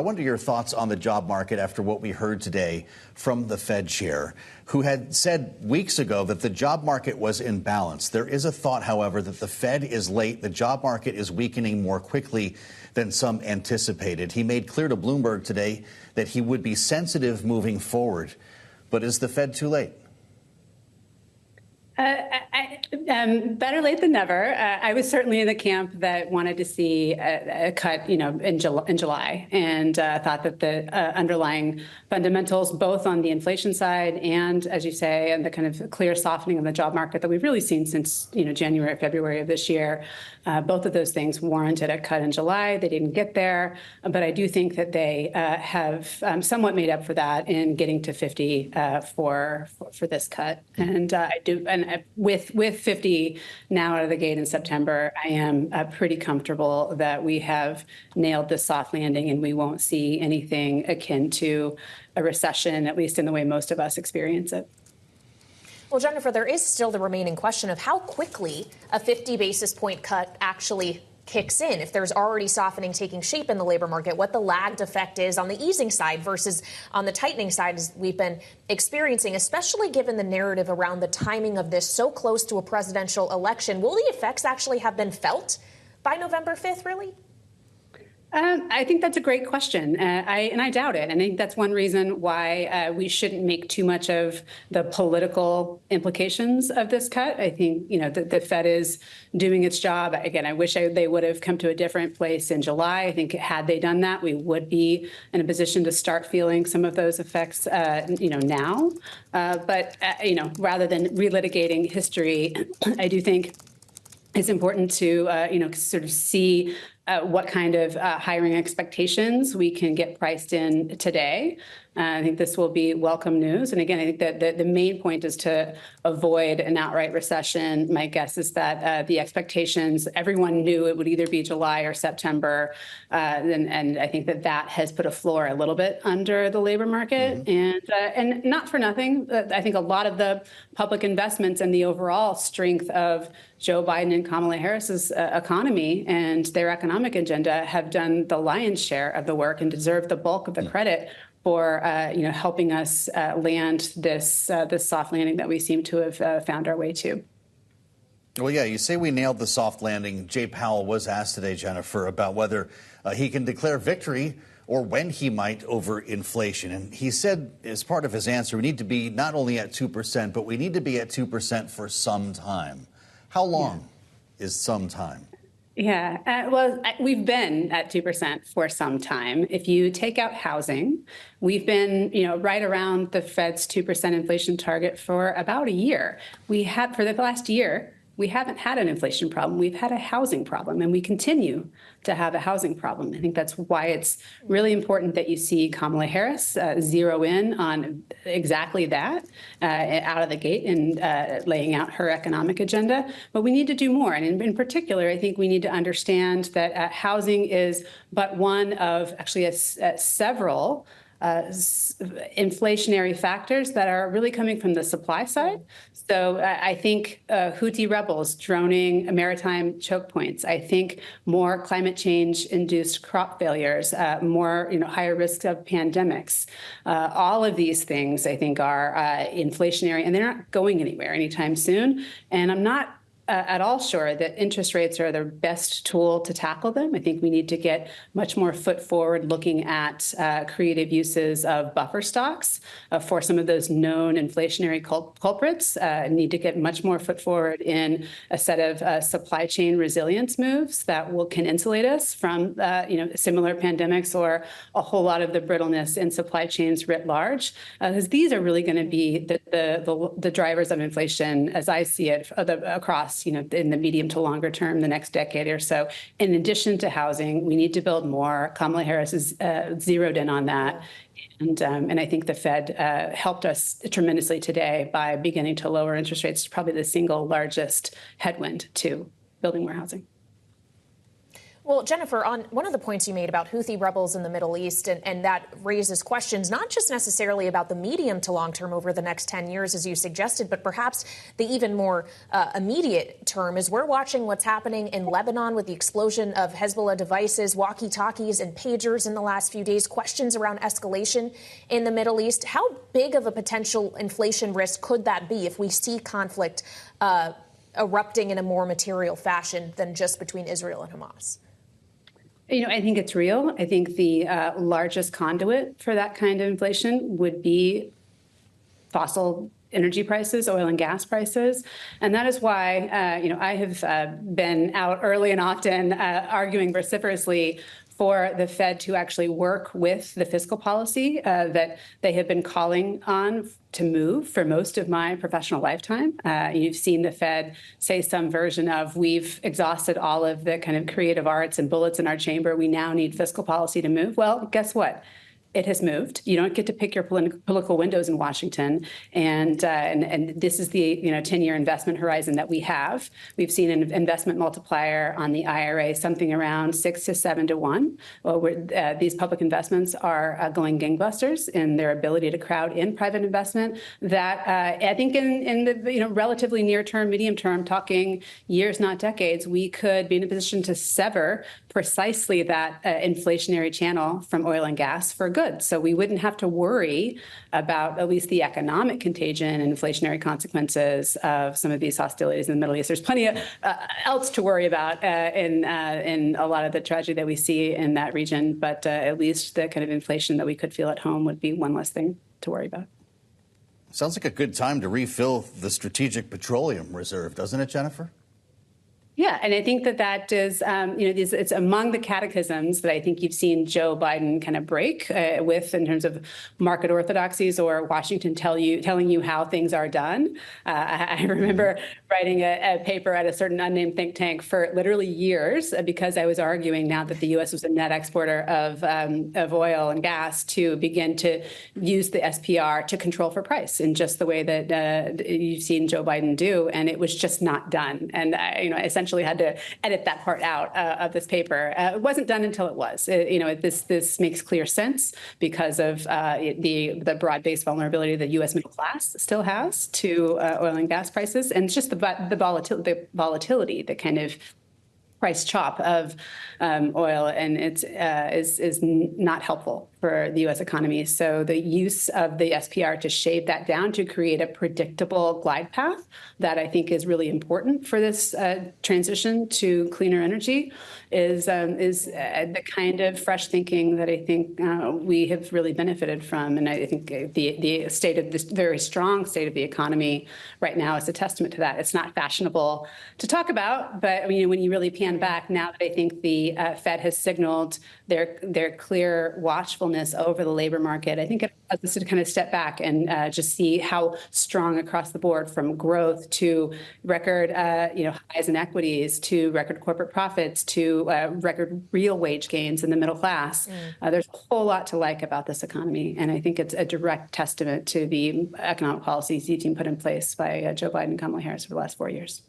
wonder your thoughts on the job market after what we heard today from the Fed chair, who had said weeks ago that the job market was in balance. There is a thought, however, that the Fed is late. The job market is weakening more quickly than some anticipated. He made clear to Bloomberg today that he would be sensitive moving forward. But is the Fed too late? Better late than never. I was certainly in the camp that wanted to see a cut, in July, and thought that the underlying fundamentals, both on the inflation side and, as you say, and the kind of clear softening of the job market that we've really seen since January, February of this year, both of those things warranted a cut in July. They didn't get there, but I do think that they have somewhat made up for that in getting to 50 for this cut, and I do. And with 50 now out of the gate in September, I am pretty comfortable that we have nailed the soft landing and we won't see anything akin to a recession, at least in the way most of us experience it. Well, Jennifer, there is still the remaining question of how quickly a 50 basis point cut actually kicks in. If there's already softening taking shape in the labor market, what the lagged effect is on the easing side versus on the tightening side as we've been experiencing, especially given the narrative around the timing of this so close to a presidential election. Will the effects actually have been felt by November 5th, really? I think that's a great question, and I doubt it. I think that's one reason why we shouldn't make too much of the political implications of this cut. I think the Fed is doing its job. Again, I wish they would have come to a different place in July. I think had they done that, we would be in a position to start feeling some of those effects, now. But rather than relitigating history, I do think it's important to sort of see what kind of hiring expectations we can get priced in today. I think this will be welcome news. And again, I think that the main point is to avoid an outright recession. My guess is that the expectations, everyone knew it would either be July or September. And I think that has put a floor a little bit under the labor market. Mm-hmm. And not for nothing, I think a lot of the public investments and the overall strength of Joe Biden and Kamala Harris's economy and their economic agenda have done the lion's share of the work and deserve the bulk of the credit for helping us land this soft landing that we seem to have found our way to. Well, yeah, you say we nailed the soft landing. Jay Powell was asked today, Jennifer, about whether he can declare victory or when he might over inflation. And he said, as part of his answer, we need to be not only at 2%, but we need to be at 2% for some time. How long is some time? Yeah, well, we've been at 2% for some time. If you take out housing, we've been, right around the Fed's 2% inflation target for about a year. For the last year, we haven't had an inflation problem. We've had a housing problem, and we continue to have a housing problem. I think that's why it's really important that you see Kamala Harris zero in on exactly that out of the gate and laying out her economic agenda. But we need to do more. And in particular, I think we need to understand that housing is but one of actually several inflationary factors that are really coming from the supply side. So I think Houthi rebels droning maritime choke points. I think more climate change induced crop failures, more higher risks of pandemics. All of these things I think are inflationary, and they're not going anywhere anytime soon. And I'm not at all sure that interest rates are the best tool to tackle them. I think we need to get much more foot forward looking at creative uses of buffer stocks for some of those known inflationary culprits. Need to get much more foot forward in a set of supply chain resilience moves that can insulate us from similar pandemics or a whole lot of the brittleness in supply chains writ large, because these are really going to be the drivers of inflation as I see it across in the medium to longer term, the next decade or so. In addition to housing, we need to build more. Kamala Harris is zeroed in on that. And I think the Fed helped us tremendously today by beginning to lower interest rates, probably the single largest headwind to building more housing. Well, Jennifer, on one of the points you made about Houthi rebels in the Middle East, and that raises questions not just necessarily about the medium to long term over the next 10 years, as you suggested, but perhaps the even more immediate term, as we're watching what's happening in Lebanon with the explosion of Hezbollah devices, walkie-talkies and pagers in the last few days, questions around escalation in the Middle East. How big of a potential inflation risk could that be if we see conflict erupting in a more material fashion than just between Israel and Hamas? I think it's real. I think the largest conduit for that kind of inflation would be fossil energy prices, oil and gas prices. And that is why, I have been out early and often arguing vociferously for the Fed to actually work with the fiscal policy that they have been calling on to move for most of my professional lifetime. You've seen the Fed say some version of, we've exhausted all of the kind of creative arts and bullets in our chamber. We now need fiscal policy to move. Well, guess what? It has moved. You don't get to pick your political windows in Washington, and this is the 10-year investment horizon that we have. We've seen an investment multiplier on the IRA something around 6 to 7 to 1. Well, these public investments are going gangbusters in their ability to crowd in private investment. That I think in the relatively near term, medium term, talking years, not decades, we could be in a position to sever precisely that inflationary channel from oil and gas for good. So we wouldn't have to worry about at least the economic contagion and inflationary consequences of some of these hostilities in the Middle East. There's plenty of, else to worry about in a lot of the tragedy that we see in that region. But at least the kind of inflation that we could feel at home would be one less thing to worry about. Sounds like a good time to refill the strategic petroleum reserve, doesn't it, Jennifer? Yeah, and I think that is, it's among the catechisms that I think you've seen Joe Biden kind of break with in terms of market orthodoxies or Washington telling you how things are done. I remember writing a paper at a certain unnamed think tank for literally years because I was arguing now that the U.S. was a net exporter of oil and gas to begin to use the SPR to control for price in just the way that you've seen Joe Biden do, and it was just not done. And essentially had to edit that part out of this paper. It wasn't done until it was. This makes clear sense because of the broad-based vulnerability the U.S. middle class still has to oil and gas prices, and it's just the volatility, the kind of price chop of oil, and it's is not helpful for the U.S. economy. So the use of the SPR to shave that down to create a predictable glide path that I think is really important for this transition to cleaner energy is the kind of fresh thinking that I think we have really benefited from. And I think the state of this very strong state of the economy right now is a testament to that. It's not fashionable to talk about, but when you really pan back, now that I think the Fed has signaled their clear watchfulness over the labor market, I think it allows us to kind of step back and just see how strong across the board, from growth to record highs in equities to record corporate profits to record real wage gains in the middle class. There's a whole lot to like about this economy, and I think it's a direct testament to the economic policies you've seen put in place by Joe Biden and Kamala Harris for the last 4 years.